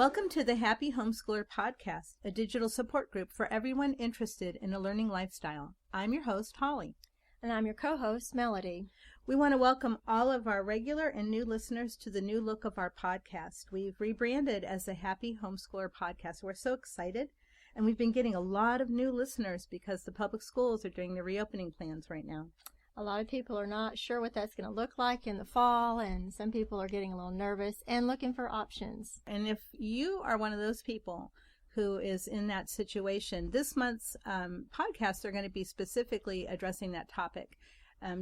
Welcome to the Happy Homeschooler Podcast, a digital support group for everyone interested in a learning lifestyle. I'm your host, Holly. And I'm your co-host, Melody. We want to welcome all of our regular and new listeners to the new look of our podcast. We've rebranded as the Happy Homeschooler Podcast. We're so excited, and we've been getting a lot of new listeners because the public schools are doing the reopening plans right now. A lot of people are not sure what that's going to look like in the fall, and some people are getting a little nervous and looking for options. And if you are one of those people who is in that situation, this month's podcasts are going to be specifically addressing that topic.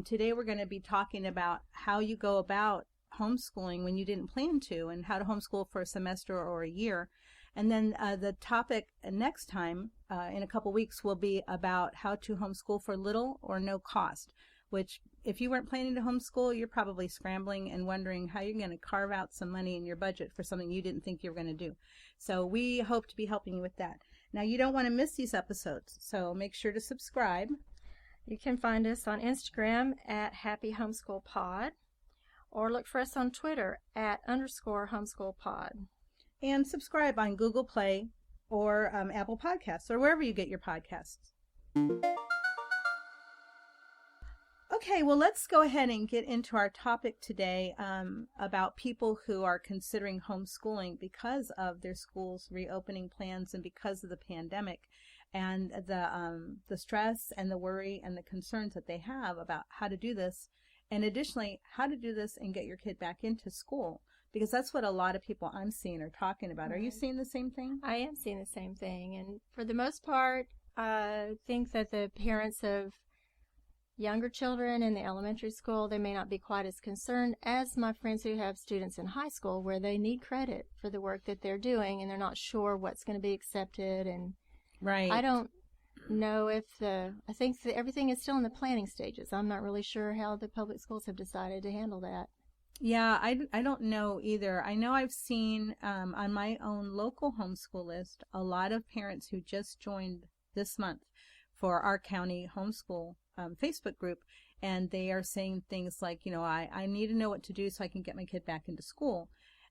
Today we're going to be talking about how you go about homeschooling when you didn't plan to, and how to homeschool for a semester or a year. And then the topic next time, in a couple weeks, will be about how to homeschool for little or no cost, which if you weren't planning to homeschool, you're probably scrambling and wondering how you're going to carve out some money in your budget for something you didn't think you were going to do. So we hope to be helping you with that. Now, you don't want to miss these episodes, so make sure to subscribe. You can find us on Instagram at happyhomeschoolpod, or look for us on Twitter at _homeschoolpod. And subscribe on Google Play or Apple Podcasts or wherever you get your podcasts. Okay, well, let's go ahead and get into our topic today about people who are considering homeschooling because of their school's reopening plans and because of the pandemic, and the stress and the worry and the concerns that they have about how to do this, and additionally, how to do this and get your kid back into school. Because that's what a lot of people I'm seeing are talking about. Are you seeing the same thing? I am seeing the same thing. And for the most part, I think that the parents of younger children in the elementary school, they may not be quite as concerned as my friends who have students in high school where they need credit for the work that they're doing and they're not sure what's going to be accepted. And right. I don't know if I think that everything is still in the planning stages. I'm not really sure how the public schools have decided to handle that. Yeah, I don't know either. I know I've seen on my own local homeschool list a lot of parents who just joined this month for our county homeschool Facebook group, and they are saying things like, I need to know what to do so I can get my kid back into school.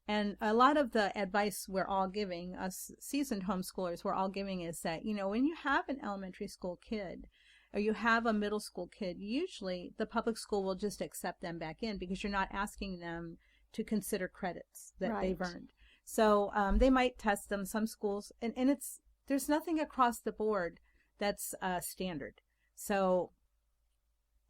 And a lot of the advice we're all giving, us seasoned homeschoolers, we're all giving is that, when you have an elementary school kid, or you have a middle school kid, usually the public school will just accept them back in because you're not asking them to consider credits that Right. they've earned. So they might test them, some schools, and there's nothing across the board that's standard. So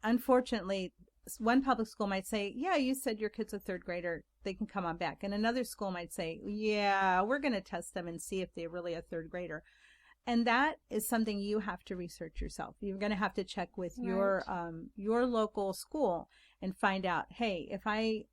unfortunately, one public school might say, yeah, you said your kid's a third grader, they can come on back. And another school might say, yeah, we're going to test them and see if they're really a third grader. And that is something you have to research yourself. You're going to have to check with your local school and find out, hey, if I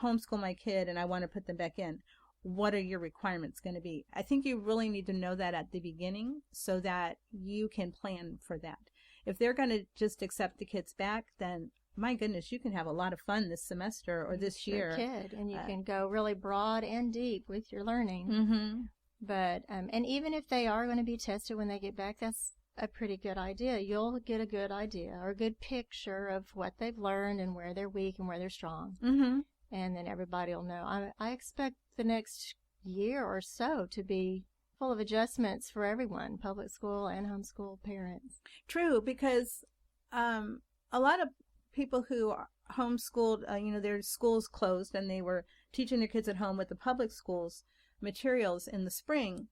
homeschool my kid and I want to put them back in, what are your requirements going to be? I think you really need to know that at the beginning so that you can plan for that. If they're going to just accept the kids back, then my goodness, you can have a lot of fun this semester or this year. Kid, and you can go really broad and deep with your learning. Mm-hmm. But, and even if they are going to be tested when they get back, that's a pretty good idea. You'll get a good idea or a good picture of what they've learned and where they're weak and where they're strong. Mm-hmm. And then everybody will know. I expect the next year or so to be full of adjustments for everyone, public school and homeschool parents. True, because a lot of people who are homeschooled, their schools closed and they were teaching their kids at home with the public schools materials in the spring,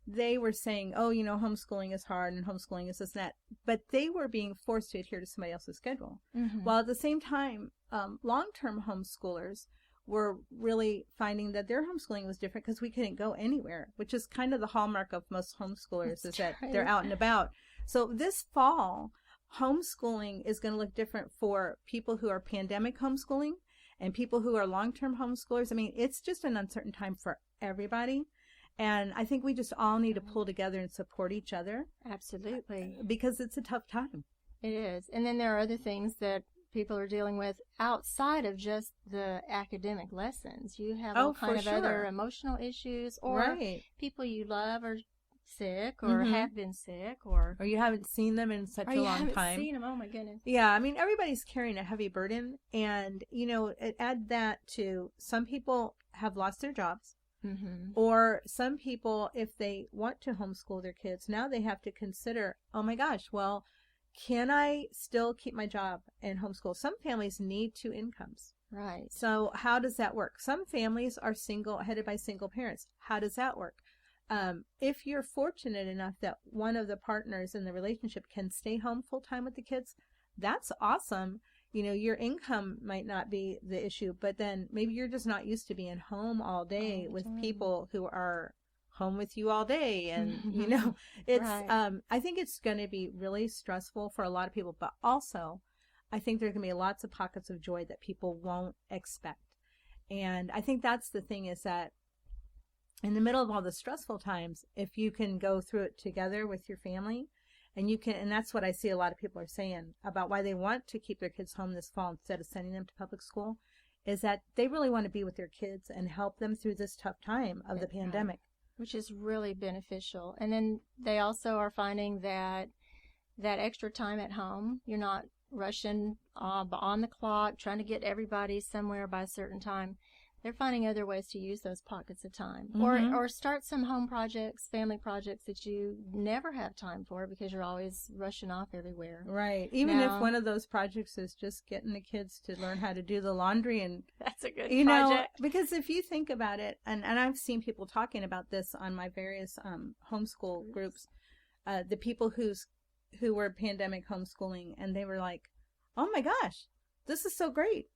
they were saying, homeschooling is hard and homeschooling is this and that, but they were being forced to adhere to somebody else's schedule. Mm-hmm. While at the same time, long-term homeschoolers were really finding that their homeschooling was different because we couldn't go anywhere, which is kind of the hallmark of most homeschoolers. That's that right. They're out and about. So this fall, homeschooling is going to look different for people who are pandemic homeschooling and people who are long-term homeschoolers. I mean, it's just an uncertain time for everybody. And I think we just all need to pull together and support each other. Absolutely. Because it's a tough time. It is. And then there are other things that people are dealing with outside of just the academic lessons. You have all kind of other emotional issues, or right. people you love are sick or have been sick, or you haven't seen them in such a long time. You haven't seen them. Oh my goodness. Yeah, I mean, everybody's carrying a heavy burden, and add that to some people have lost their jobs. Or some people, if they want to homeschool their kids, now they have to consider, oh my gosh, well, can I still keep my job and homeschool? Some families need 2 incomes. Right. So how does that work? Some families are headed by single parents. How does that work? If you're fortunate enough that one of the partners in the relationship can stay home full time with the kids, that's awesome. You know, your income might not be the issue, but then maybe you're just not used to being home all day with people who are home with you all day. And, you know, it's, right. I think it's going to be really stressful for a lot of people, but also I think there's going to be lots of pockets of joy that people won't expect. And I think that's the thing, is that in the middle of all the stressful times, if you can go through it together with your family, and that's what I see a lot of people are saying about why they want to keep their kids home this fall instead of sending them to public school, is that they really want to be with their kids and help them through this tough time of the pandemic. Which is really beneficial. And then they also are finding that extra time at home, you're not rushing on the clock, trying to get everybody somewhere by a certain time. They're finding other ways to use those pockets of time, or start some home projects, family projects that you never have time for because you're always rushing off everywhere. Right. Even if one of those projects is just getting the kids to learn how to do the laundry, and that's a good project. Because if you think about it, and I've seen people talking about this on my various homeschool groups, the people who were pandemic homeschooling, and they were like, "Oh my gosh, this is so great.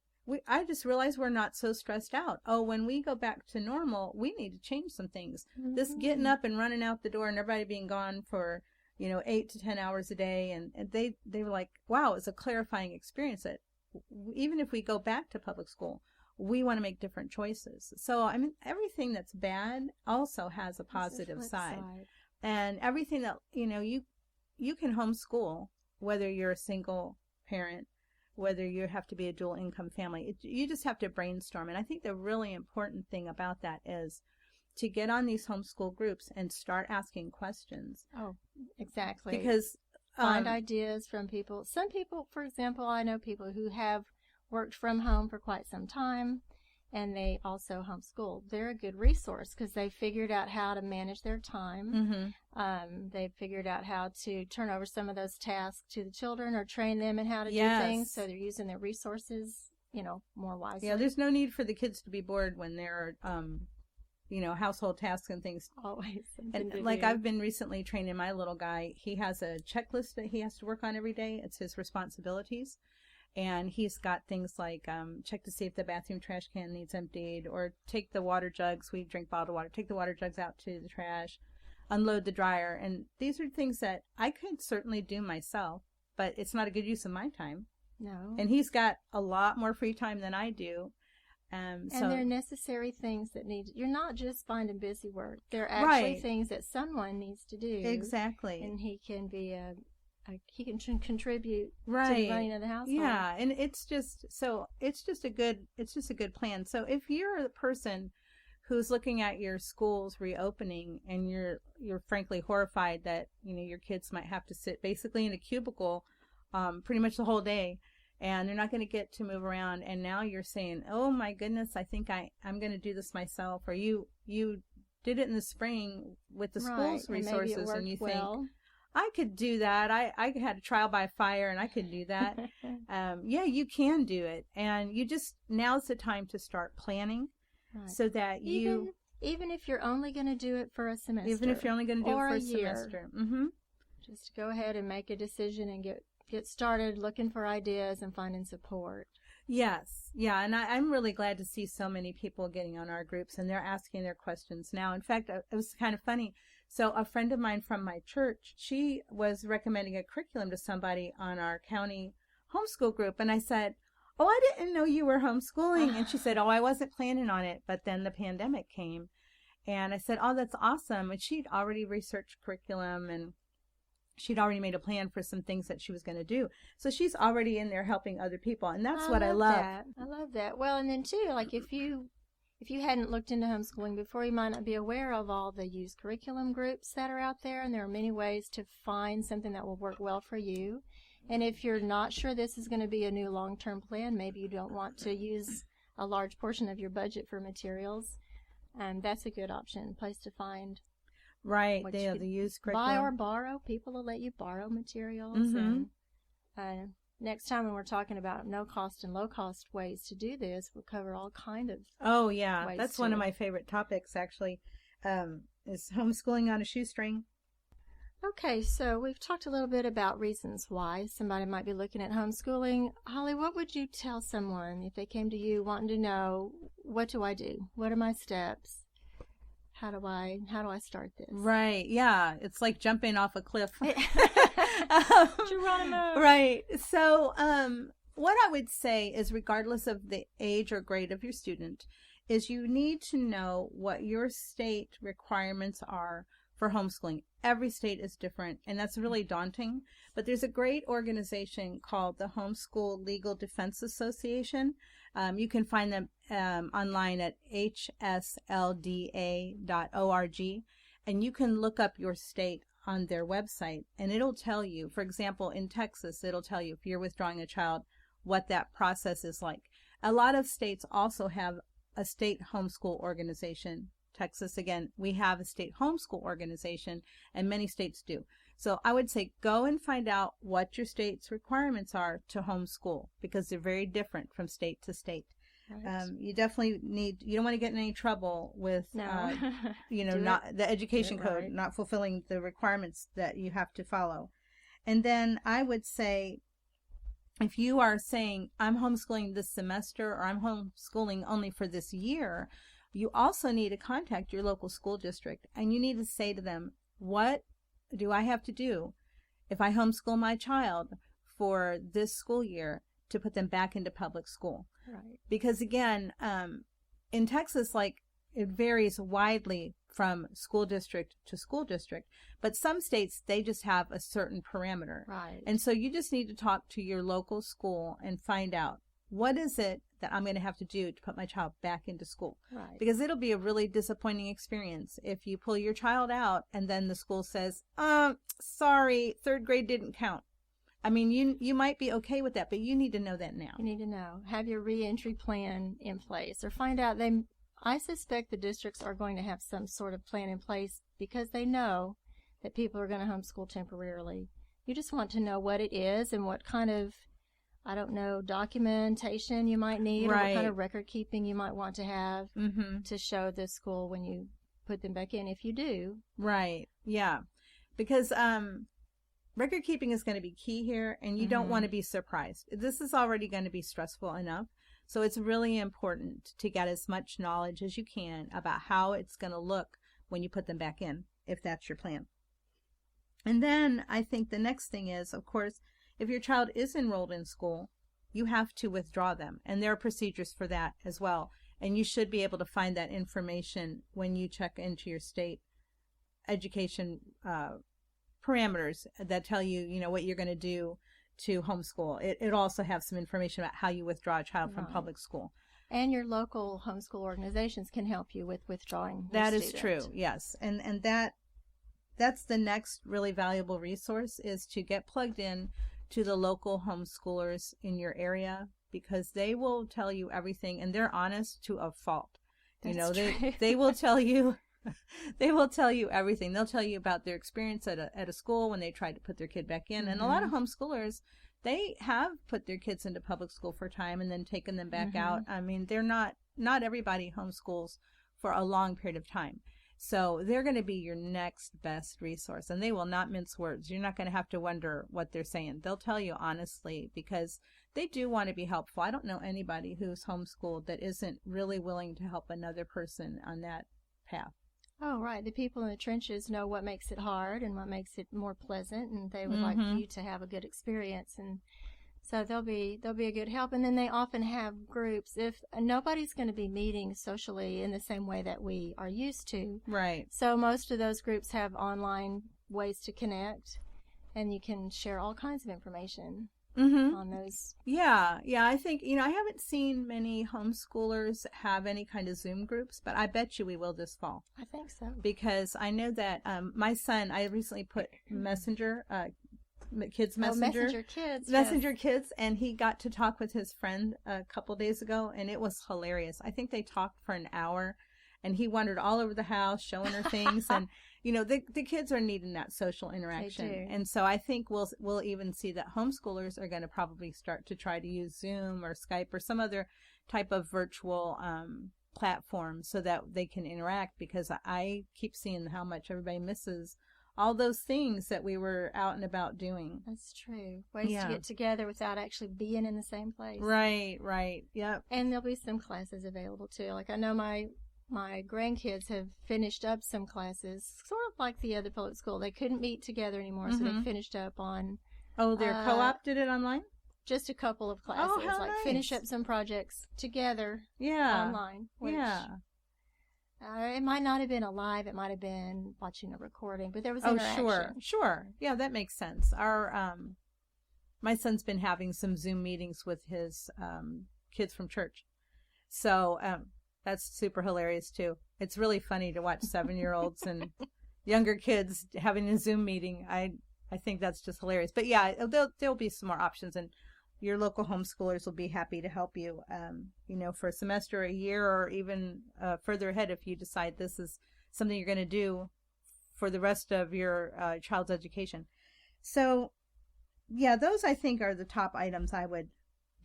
I just realized we're not so stressed out. Oh, when we go back to normal, we need to change some things. This getting up and running out the door and everybody being gone for, 8 to 10 hours a day." And they were like, wow, it's a clarifying experience that even if we go back to public school, we want to make different choices. So, I mean, everything that's bad also has a positive side. And everything that, you can homeschool, whether you're a single parent, whether you have to be a dual income family. You just have to brainstorm. And I think the really important thing about that is to get on these homeschool groups and start asking questions. Oh, exactly. Because find ideas from people. Some people, for example, I know people who have worked from home for quite some time, and they also homeschool. They're a good resource because they figured out how to manage their time. They figured out how to turn over some of those tasks to the children or train them in how to do things. So they're using their resources, more wisely. Yeah, there's no need for the kids to be bored when there are, household tasks and things. Always. And like I've been recently training my little guy. He has a checklist that he has to work on every day. It's his responsibilities. And he's got things like check to see if the bathroom trash can needs emptied, or take the water jugs. We drink bottled water. Take the water jugs out to the trash, unload the dryer. And these are things that I could certainly do myself, but it's not a good use of my time. No. And he's got a lot more free time than I do. And they're necessary things that you're not just finding busy work. They're actually things that someone needs to do. Exactly. And he can be he can contribute to the running of the household. Yeah, and it's just a good plan. So if you're the person who's looking at your schools reopening and you're frankly horrified that your kids might have to sit basically in a cubicle pretty much the whole day, and they're not going to get to move around, and now you're saying, oh my goodness, I think I'm going to do this myself, or you did it in the spring with the school's resources, and you think, I could do that. I had a trial by fire, and I could do that. Yeah, you can do it. And now's the time to start planning so that even if you're only going to do it for a semester. Even if you're only going to do it for a semester. Just go ahead and make a decision and get started looking for ideas and finding support. Yes. Yeah. And I'm really glad to see so many people getting on our groups, and they're asking their questions now. In fact, it was kind of funny. So a friend of mine from my church, she was recommending a curriculum to somebody on our county homeschool group. And I said, oh, I didn't know you were homeschooling. And she said, oh, I wasn't planning on it. But then the pandemic came. And I said, oh, that's awesome. And she'd already researched curriculum, and she'd already made a plan for some things that she was going to do. So she's already in there helping other people. And that's what I love. I love that. Well, and then too, like if you hadn't looked into homeschooling before, you might not be aware of all the used curriculum groups that are out there, and there are many ways to find something that will work well for you. And if you're not sure this is going to be a new long-term plan, maybe you don't want to use a large portion of your budget for materials, That's a good option, place to find. Right. They use curriculum. Buy or borrow. People will let you borrow materials. Mm-hmm. And next time when we're talking about no-cost and low-cost ways to do this, we'll cover all kind of Oh, yeah. ways That's to one of my favorite topics, actually, is homeschooling on a shoestring. Okay, so we've talked a little bit about reasons why somebody might be looking at homeschooling. Holly, what would you tell someone if they came to you wanting to know, what do I do? What are my steps? How do I start this? Right. Yeah. It's like jumping off a cliff. Geronimo. Right. So, what I would say is, regardless of the age or grade of your student, is you need to know what your state requirements are for homeschooling. Every state is different, and that's really daunting. But there's a great organization called the Homeschool Legal Defense Association. You can find them online at hslda.org, and you can look up your state on their website, and it'll tell you, for example, in Texas, it'll tell you if you're withdrawing a child, what that process is like. A lot of states also have a state homeschool organization. Texas, again, we have a state homeschool organization, and many states do. So I would say go and find out what your state's requirements are to homeschool, because they're very different from state to state. Right. You definitely you don't want to get in any trouble with, not the education code, right. not fulfilling the requirements that you have to follow. And then I would say, if you are saying, I'm homeschooling this semester, or I'm homeschooling only for this year, you also need to contact your local school district, and you need to say to them, what do I have to do if I homeschool my child for this school year to put them back into public school? Right. Because again, in Texas, it varies widely from school district to school district, but some states, they just have a certain parameter. Right. And so you just need to talk to your local school and find out, what is it that I'm going to have to do to put my child back into school? Right. Because it'll be a really disappointing experience if you pull your child out and then the school says, sorry, third grade didn't count. I mean, you might be okay with that, but you need to know that now. You need to know. Have your reentry plan in place, or find out I suspect the districts are going to have some sort of plan in place, because they know that people are going to homeschool temporarily. You just want to know what it is and what kind of, documentation you might need, right. or what kind of record keeping you might want to have to show the school when you put them back in, if you do. Right. Yeah. Because record keeping is going to be key here, and you don't want to be surprised. This is already going to be stressful enough. So it's really important to get as much knowledge as you can about how it's going to look when you put them back in, if that's your plan. And then I think the next thing is, of course, if your child is enrolled in school, you have to withdraw them. And there are procedures for that as well. And you should be able to find that information when you check into your state education parameters that tell you, what you're going to do to homeschool. It also has some information about how you withdraw a child from public school. And your local homeschool organizations can help you with withdrawing your That is student. true, yes. And that's the next really valuable resource, is to get plugged in to the local homeschoolers in your area, because they will tell you everything, and they're honest to a fault. That's They will tell you they will tell you everything. They'll tell you about their experience at a school when they tried to put their kid back in. And a lot of homeschoolers, they have put their kids into public school for a time and then taken them back out. I mean, they're not everybody homeschools for a long period of time. So they're going to be your next best resource, and they will not mince words. You're not going to have to wonder what they're saying. They'll tell you honestly, because they do want to be helpful. I don't know anybody who's homeschooled that isn't really willing to help another person on that path. Oh, right. The people in the trenches know what makes it hard and what makes it more pleasant, and they would like you to have a good experience. And so they'll be a good help. And then they often have groups. If nobody's going to be meeting socially in the same way that we are used to. Right. So most of those groups have online ways to connect, and you can share all kinds of information on those. Yeah. I think, I haven't seen many homeschoolers have any kind of Zoom groups, but I bet you we will this fall. I think so. Because I know that my son, I recently put Messenger, Kids Messenger. Messenger Kids, and he got to talk with his friend a couple days ago, and it was hilarious. I think they talked for an hour, and he wandered all over the house showing her things. And, the kids are needing that social interaction. They do. And so I think we'll even see that homeschoolers are going to probably start to try to use Zoom or Skype or some other type of virtual platform so that they can interact, because I keep seeing how much everybody misses all those things that we were out and about doing. That's true. Ways to get together without actually being in the same place. Right. Yep. And there'll be some classes available too. Like I know my grandkids have finished up some classes, sort of like the other public school. They couldn't meet together anymore, so they finished up on... Oh, their co-op did it online? Just a couple of classes. Oh, how nice. Finish up some projects together online. Which, it might not have been alive. It might have been watching a recording, but there was interaction. Sure. Yeah, that makes sense. Our my son's been having some Zoom meetings with his kids from church. So that's super hilarious, too. It's really funny to watch 7-year-olds and younger kids having a Zoom meeting. I think that's just hilarious. But yeah, there'll be some more options, and your local homeschoolers will be happy to help you, for a semester, a year, or even further ahead if you decide this is something you're going to do for the rest of your child's education. So, yeah, those I think are the top items I would.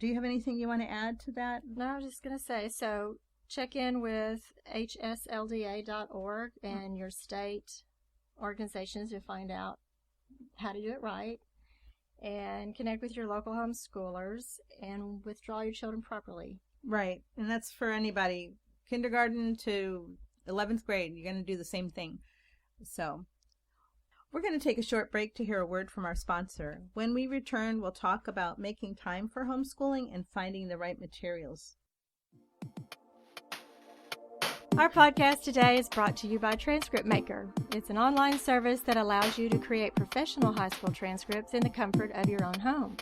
Do you have anything you want to add to that? No, I was just going to say, so check in with hslda.org and your state organizations to find out how to do it right, and connect with your local homeschoolers and withdraw your children properly. Right. And that's for anybody, kindergarten to 11th grade. You're going to do the same thing. So we're going to take a short break to hear a word from our sponsor. When we return, we'll talk about making time for homeschooling and finding the right materials. Our podcast today is brought to you by Transcript Maker. It's an online service that allows you to create professional high school transcripts in the comfort of your own home.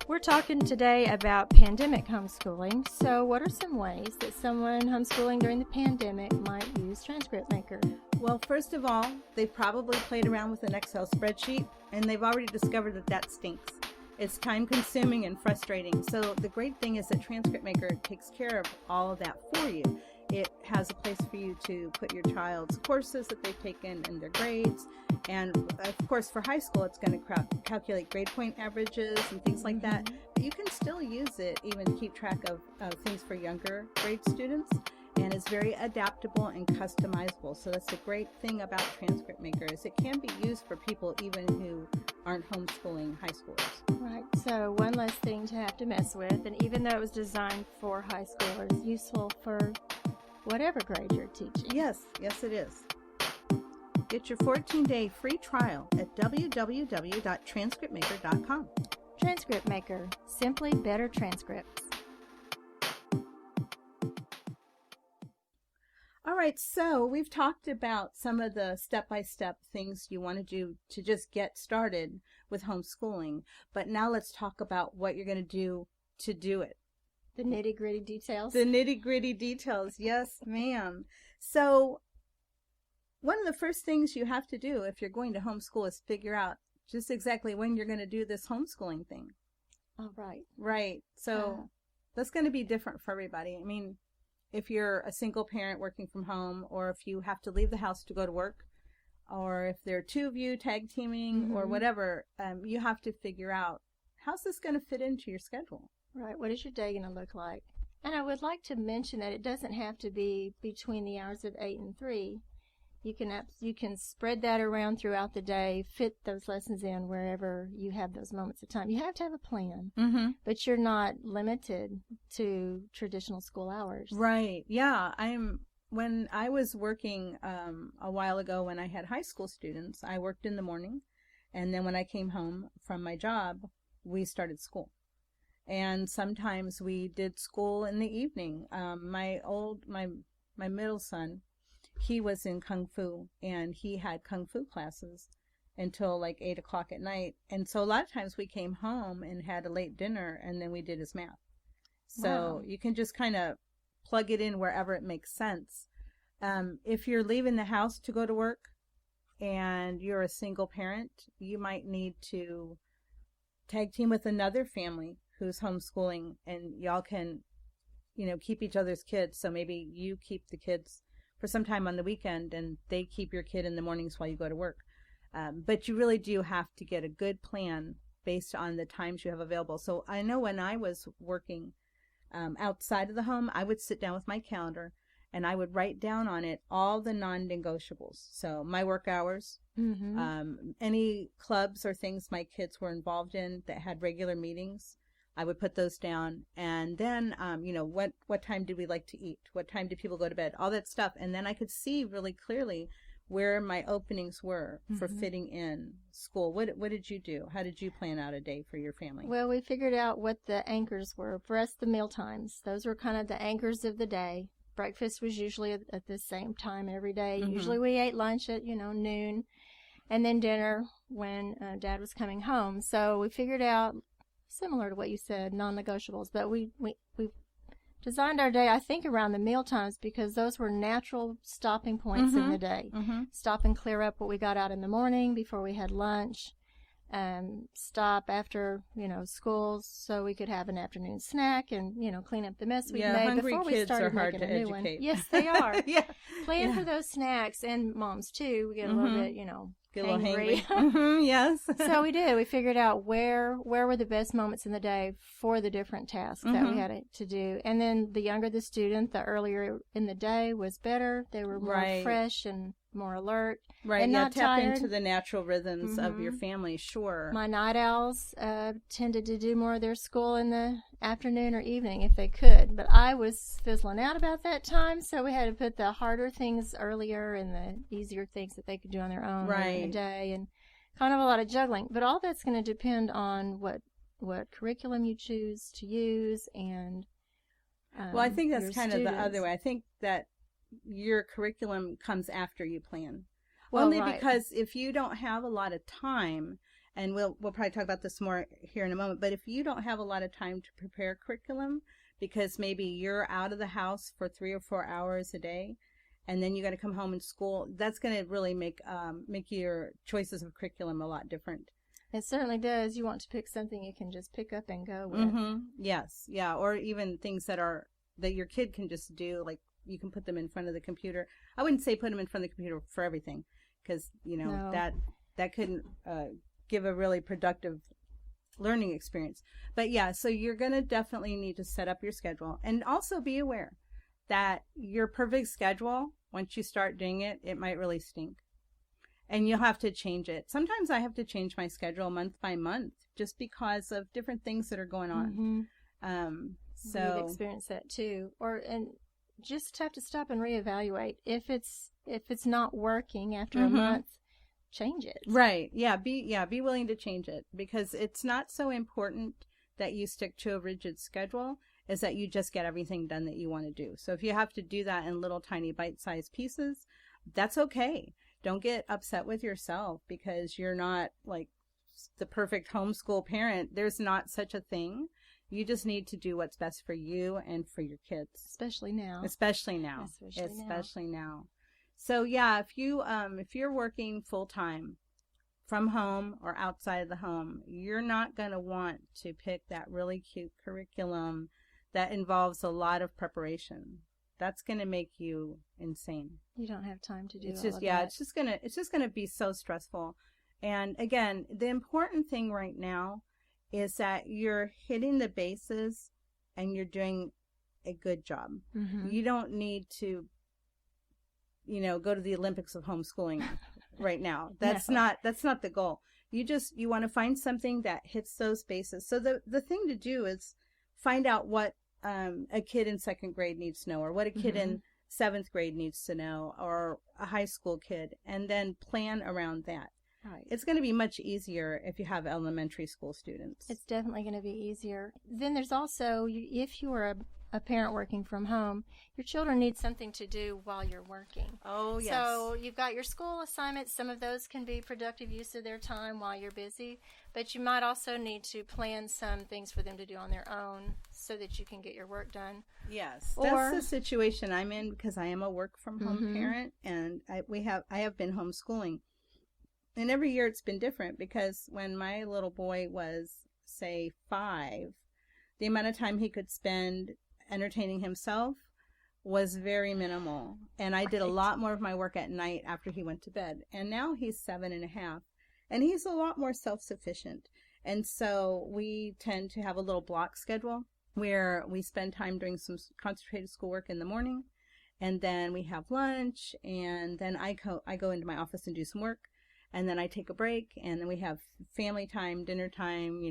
We're talking today about pandemic homeschooling. So what are some ways that someone homeschooling during the pandemic might use Transcript Maker? Well, first of all, they've probably played around with an Excel spreadsheet, and they've already discovered that stinks. It's time-consuming and frustrating. So the great thing is that Transcript Maker takes care of all of that for you. It has a place for you to put your child's courses that they've taken and their grades. And, of course, for high school, it's going to calculate grade point averages and things like that. But you can still use it even to keep track of things for younger grade students. And it's very adaptable and customizable. So that's the great thing about Transcript Maker is it can be used for people even who aren't homeschooling high schoolers. Right. So one less thing to have to mess with. And even though it was designed for high schoolers, useful for whatever grade you're teaching. Yes, it is. Get your 14-day free trial at www.transcriptmaker.com. Transcript Maker, simply better transcripts. All right, so we've talked about some of the step-by-step things you want to do to just get started with homeschooling, but now let's talk about what you're going to do it. The nitty-gritty details. The nitty-gritty details, yes, ma'am. So one of the first things you have to do if you're going to homeschool is figure out just exactly when you're going to do this homeschooling thing. Oh, right. Right. So that's going to be different for everybody. I mean, if you're a single parent working from home, or if you have to leave the house to go to work, or if there are two of you tag teaming or whatever, you have to figure out how's this going to fit into your schedule. Right. What is your day going to look like? And I would like to mention that it doesn't have to be between the hours of 8 and 3. You can spread that around throughout the day, fit those lessons in wherever you have those moments of time. You have to have a plan, but you're not limited to traditional school hours. Right. Yeah. When I was working a while ago when I had high school students, I worked in the morning, and then when I came home from my job, we started school. And sometimes we did school in the evening. My middle son, he was in Kung Fu, and he had Kung Fu classes until like 8 o'clock at night. And so a lot of times we came home and had a late dinner, and then we did his math. So you can just kind of plug it in wherever it makes sense. If you're leaving the house to go to work and you're a single parent, you might need to tag team with another family who's homeschooling, and y'all can, keep each other's kids. So maybe you keep the kids for some time on the weekend, and they keep your kid in the mornings while you go to work. But you really do have to get a good plan based on the times you have available. So I know when I was working outside of the home, I would sit down with my calendar and I would write down on it all the non-negotiables. So my work hours, any clubs or things my kids were involved in that had regular meetings, I would put those down. And then, what time did we like to eat? What time did people go to bed? All that stuff. And then I could see really clearly where my openings were for fitting in school. What did you do? How did you plan out a day for your family? Well, we figured out what the anchors were. For us, the meal times. Those were kind of the anchors of the day. Breakfast was usually at the same time every day. Usually we ate lunch at, noon, and then dinner when Dad was coming home. So we figured out, similar to what you said, non-negotiables. But we designed our day, I think, around the meal times because those were natural stopping points in the day. Stop and clear up what we got out in the morning before we had lunch. Stop after, school so we could have an afternoon snack and, clean up the mess we made before we started making a new one. Yes, they are. Plan for those snacks, and moms too. We get a little bit, get a little hangry. Yes. So we did. We figured out where were the best moments in the day for the different tasks that we had to do. And then the younger the student, the earlier in the day was better. They were more fresh and more alert. Right. And not tap tired. into the natural rhythms of your family. Sure. My night owls tended to do more of their school in the afternoon or evening if they could. But I was fizzling out about that time, so we had to put the harder things earlier and the easier things that they could do on their own in the day, and kind of a lot of juggling. But all that's going to depend on what curriculum you choose to use and well, I think that's kind students. of the other way. I think that your curriculum comes after you plan. Well, only because if you don't have a lot of time, and we'll probably talk about this more here in a moment, but if you don't have a lot of time to prepare curriculum because maybe you're out of the house for 3 or 4 hours a day and then you got to come home and school, that's going to really make your choices of curriculum a lot different. It certainly does. You want to pick something you can just pick up and go with. Yes, yeah, or even things that your kid can just do, like you can put them in front of the computer. I wouldn't say put them in front of the computer for everything, because that couldn't give a really productive learning experience. But yeah, so you're going to definitely need to set up your schedule, and also be aware that your perfect schedule, once you start doing it, it might really stink. And you'll have to change it. Sometimes I have to change my schedule month by month just because of different things that are going on. So we've experienced that too. And just have to stop and reevaluate. If it's not working after a month, change it. Right. Yeah. Be willing to change it, because it's not so important that you stick to a rigid schedule, is that you just get everything done that you want to do. So if you have to do that in little tiny bite-sized pieces, that's okay. Don't get upset with yourself because you're not like the perfect homeschool parent. There's not such a thing. You just need to do what's best for you and for your kids. Especially now. So yeah, if you're working full time from home or outside of the home, you're not going to want to pick that really cute curriculum that involves a lot of preparation. That's going to make you insane. You don't have time to do it's all just of yeah, that. it's just going to be so stressful. And again, the important thing right now is that you're hitting the bases and you're doing a good job. You don't need to, go to the Olympics of homeschooling right now. That's not the goal. You want to find something that hits those bases. So the thing to do is find out what a kid in 2nd grade needs to know, or what a kid in 7th grade needs to know, or a high school kid, and then plan around that. Right. It's going to be much easier if you have elementary school students. It's definitely going to be easier. Then there's also, if you are a parent working from home, your children need something to do while you're working. Oh, yes. So you've got your school assignments. Some of those can be productive use of their time while you're busy, but you might also need to plan some things for them to do on their own so that you can get your work done. Yes, that's the situation I'm in, because I am a work from home parent, and I have been homeschooling. And every year it's been different, because when my little boy was, say, 5, the amount of time he could spend entertaining himself was very minimal. And I did a lot more of my work at night after he went to bed. And now he's 7.5, and he's a lot more self-sufficient. And so we tend to have a little block schedule where we spend time doing some concentrated schoolwork in the morning, and then we have lunch, and then I go into my office and do some work, and then I take a break, and then we have family time, dinner time,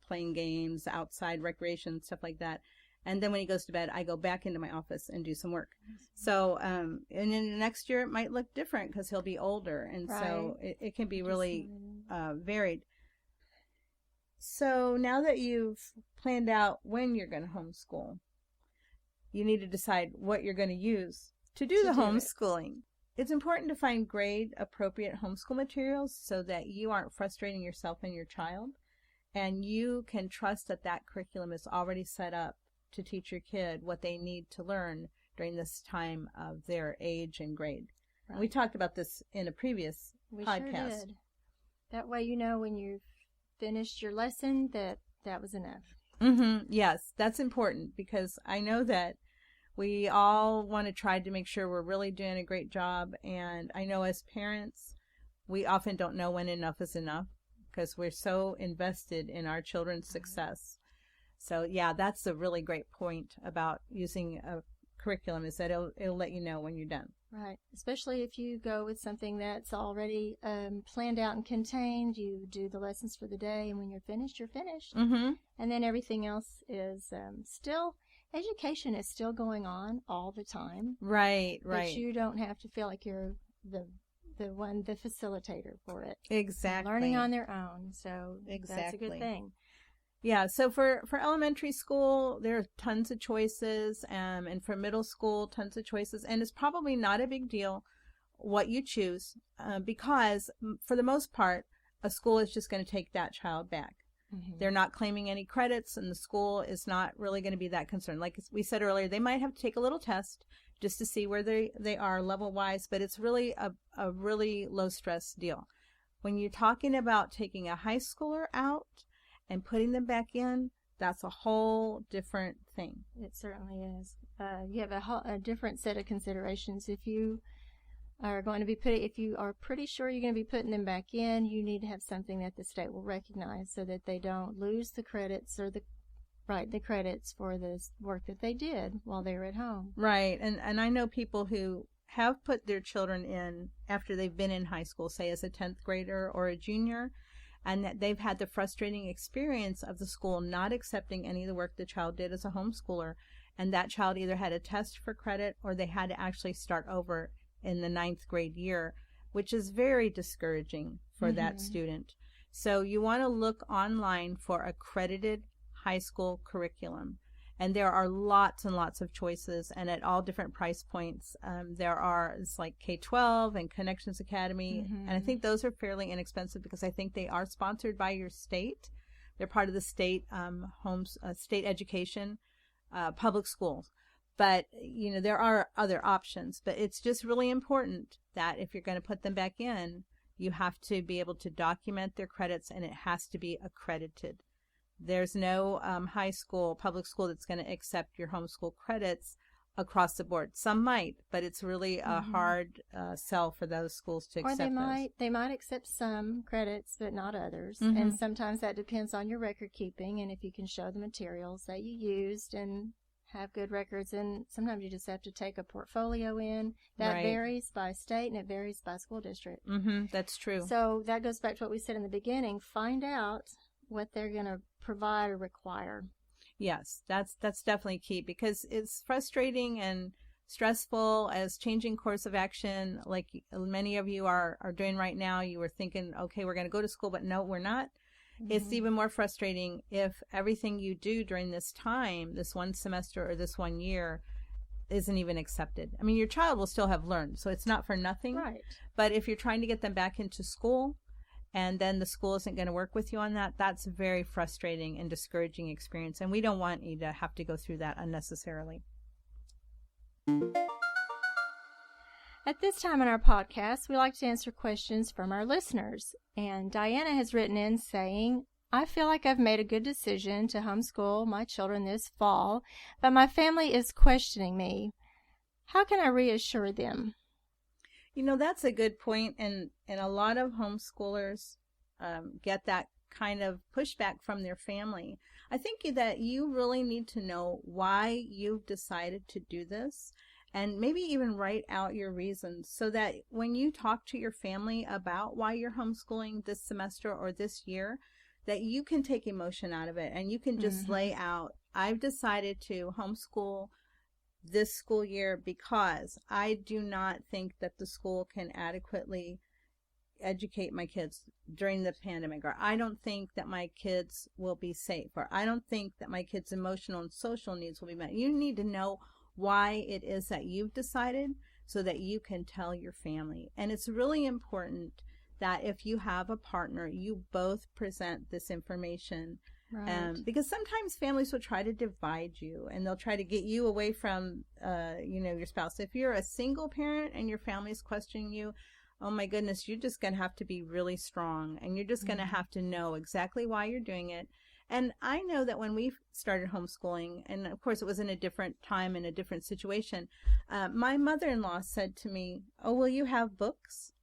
playing games, outside recreation, stuff like that. And then when he goes to bed, I go back into my office and do some work. So, and then the next year it might look different because he'll be older, and so it can be really varied. So now that you've planned out when you're going to homeschool, you need to decide what you're going to use to do the homeschooling. It's important to find grade-appropriate homeschool materials so that you aren't frustrating yourself and your child, and you can trust that that curriculum is already set up to teach your kid what they need to learn during this time of their age and grade. Right. We talked about this in a previous podcast. Sure did. That way when you've finished your lesson that was enough. Yes, that's important, because I know that we all want to try to make sure we're really doing a great job, and I know as parents we often don't know when enough is enough because we're so invested in our children's success. So yeah, that's a really great point about using a curriculum, is that it'll let you know when you're done. Right. Especially if you go with something that's already planned out and contained. You do the lessons for the day, and when you're finished, you're finished. And then everything else is education is still going on all the time. Right. But you don't have to feel like you're the facilitator for it. Exactly. They're learning on their own, so that's a good thing. Yeah, so for elementary school, there are tons of choices, and for middle school, tons of choices, and it's probably not a big deal what you choose, because for the most part, a school is just going to take that child back. They're not claiming any credits, and the school is not really going to be that concerned. Like we said earlier, they might have to take a little test just to see where they are level-wise, but it's really a really low-stress deal. When you're talking about taking a high schooler out and putting them back in, that's a whole different thing. It certainly is. You have a different set of considerations. If you are if you are pretty sure you're going to be putting them back in, you need to have something that the state will recognize so that they don't lose the credits or the credits for the work that they did while they were at home. Right. And I know people who have put their children in after they've been in high school, say as a 10th grader or a junior, and that they've had the frustrating experience of the school not accepting any of the work the child did as a homeschooler, and that child either had a test for credit or they had to actually start over in the 9th grade year, which is very discouraging for that student. So you want to look online for accredited high school curriculum, and there are lots and lots of choices, and at all different price points. It's like K-12 and Connections Academy, and I think those are fairly inexpensive because I think they are sponsored by your state. They're part of the state state education, public schools. But there are other options. But it's just really important that if you're going to put them back in, you have to be able to document their credits, and it has to be accredited. There's no public school that's going to accept your homeschool credits across the board. Some might, but it's really a hard sell for those schools to accept. Or they might accept some credits, but not others. And sometimes that depends on your record keeping, and if you can show the materials that you used and have good records. And sometimes you just have to take a portfolio in. That varies by state, and it varies by school district. That's true. So that goes back to what we said in the beginning. Find out what they're going to provide or require. Yes, that's definitely key, because it's frustrating and stressful as changing course of action, like many of you are doing right now. You were thinking, okay, we're going to go to school, but no, we're not. It's even more frustrating if everything you do during this time, this one semester or this 1 year, isn't even accepted. I mean, your child will still have learned, so it's not for nothing. Right. But if you're trying to get them back into school, and then the school isn't going to work with you on that, that's a very frustrating and discouraging experience, and we don't want you to have to go through that unnecessarily. At this time in our podcast, we like to answer questions from our listeners. And Diana has written in saying, I feel like I've made a good decision to homeschool my children this fall, but my family is questioning me. how can I reassure them? That's a good point, and a lot of homeschoolers get that kind of pushback from their family. I think that you really need to know why you've decided to do this, and maybe even write out your reasons so that when you talk to your family about why you're homeschooling this semester or this year, that you can take emotion out of it and you can just lay out, I've decided to homeschool this school year because I do not think that the school can adequately educate my kids during the pandemic, or I don't think that my kids will be safe, or I don't think that my kids' emotional and social needs will be met. You need to know why it is that you've decided so that you can tell your family. And it's really important that if you have a partner, you both present this information. Right. Because sometimes families will try to divide you, and they'll try to get you away from your spouse. If you're a single parent and your family's questioning you, oh my goodness, you're just going to have to be really strong, and you're just going to have to know exactly why you're doing it. And I know that when we started homeschooling, and of course it was in a different time and a different situation, my mother-in-law said to me, oh, will you have books?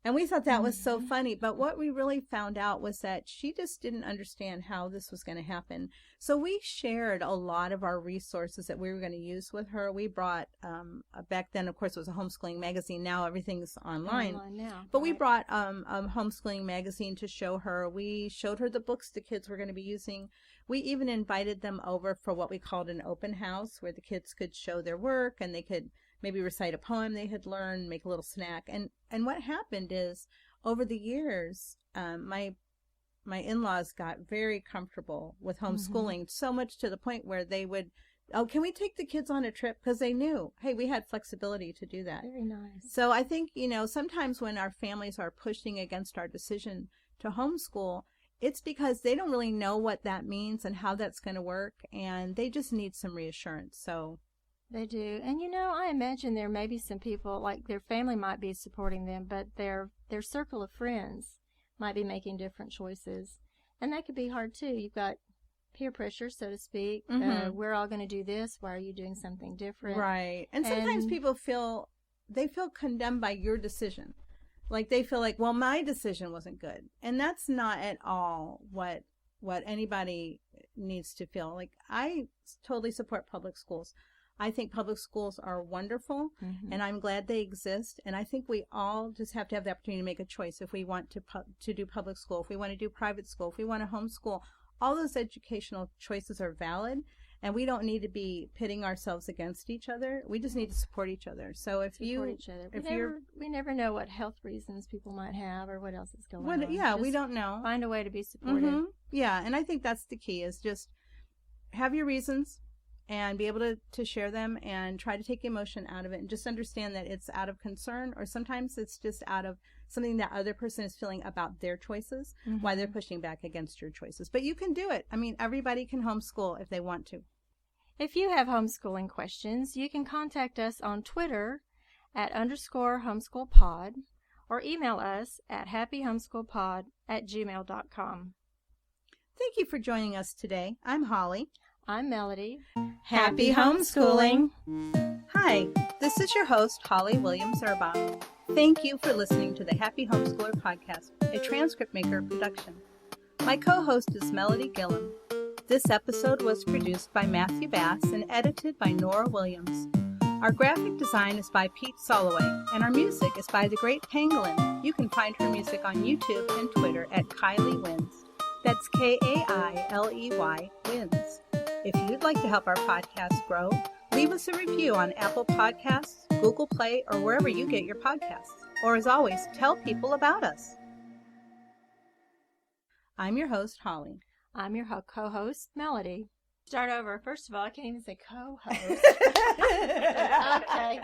And we thought that was so funny. But what we really found out was that she just didn't understand how this was going to happen. So we shared a lot of our resources that we were going to use with her. We brought, back then, of course, it was a homeschooling magazine. Now everything's online. Now, but we brought a homeschooling magazine to show her. We showed her the books the kids were going to be using. We even invited them over for what we called an open house, where the kids could show their work and they could maybe recite a poem they had learned, make a little snack. And what happened is, over the years, my in-laws got very comfortable with homeschooling, so much to the point where they would, oh, can we take the kids on a trip? Because they knew, hey, we had flexibility to do that. Very nice. So I think, sometimes when our families are pushing against our decision to homeschool, it's because they don't really know what that means and how that's going to work, and they just need some reassurance. So they do. And I imagine there may be some people, like their family might be supporting them, but their circle of friends might be making different choices. And that could be hard too. You've got peer pressure, so to speak. We're all going to do this. Why are you doing something different? Right. And sometimes people feel condemned by your decision. Like they feel like, well, my decision wasn't good. And that's not at all what anybody needs to feel. Like, I totally support public schools. I think public schools are wonderful, and I'm glad they exist. And I think we all just have to have the opportunity to make a choice if we want to do public school, if we want to do private school, if we want to homeschool. All those educational choices are valid, and we don't need to be pitting ourselves against each other. We just need to support each other. So we never know what health reasons people might have or what else is going on. Yeah, we don't know. Find a way to be supportive. Yeah, and I think that's the key, is just have your reasons and be able to share them, and try to take emotion out of it, and just understand that it's out of concern, or sometimes it's just out of something that other person is feeling about their choices, why they're pushing back against your choices. But you can do it. I mean, everybody can homeschool if they want to. If you have homeschooling questions, you can contact us on Twitter at _homeschoolpod, or email us at happyhomeschoolpod@gmail.com. Thank you for joining us today. I'm Holly. I'm Melody. Happy homeschooling. Hi, this is your host, Holly Williams Urbach. Thank you for listening to the Happy Homeschooler Podcast, a Transcript Maker Production. My co-host is Melody Gillum. This episode was produced by Matthew Bass and edited by Norah Williams. Our graphic design is by Pete Soloway, and our music is by the Great Pangolin. You can find her music on YouTube and Twitter at Kylie Wins. That's Kailey Wins. If you'd like to help our podcast grow, leave us a review on Apple Podcasts, Google Play, or wherever you get your podcasts. Or as always, tell people about us. I'm your host, Holly. I'm your co-host, Melody. Start over. First of all, I can't even say co-host. Okay.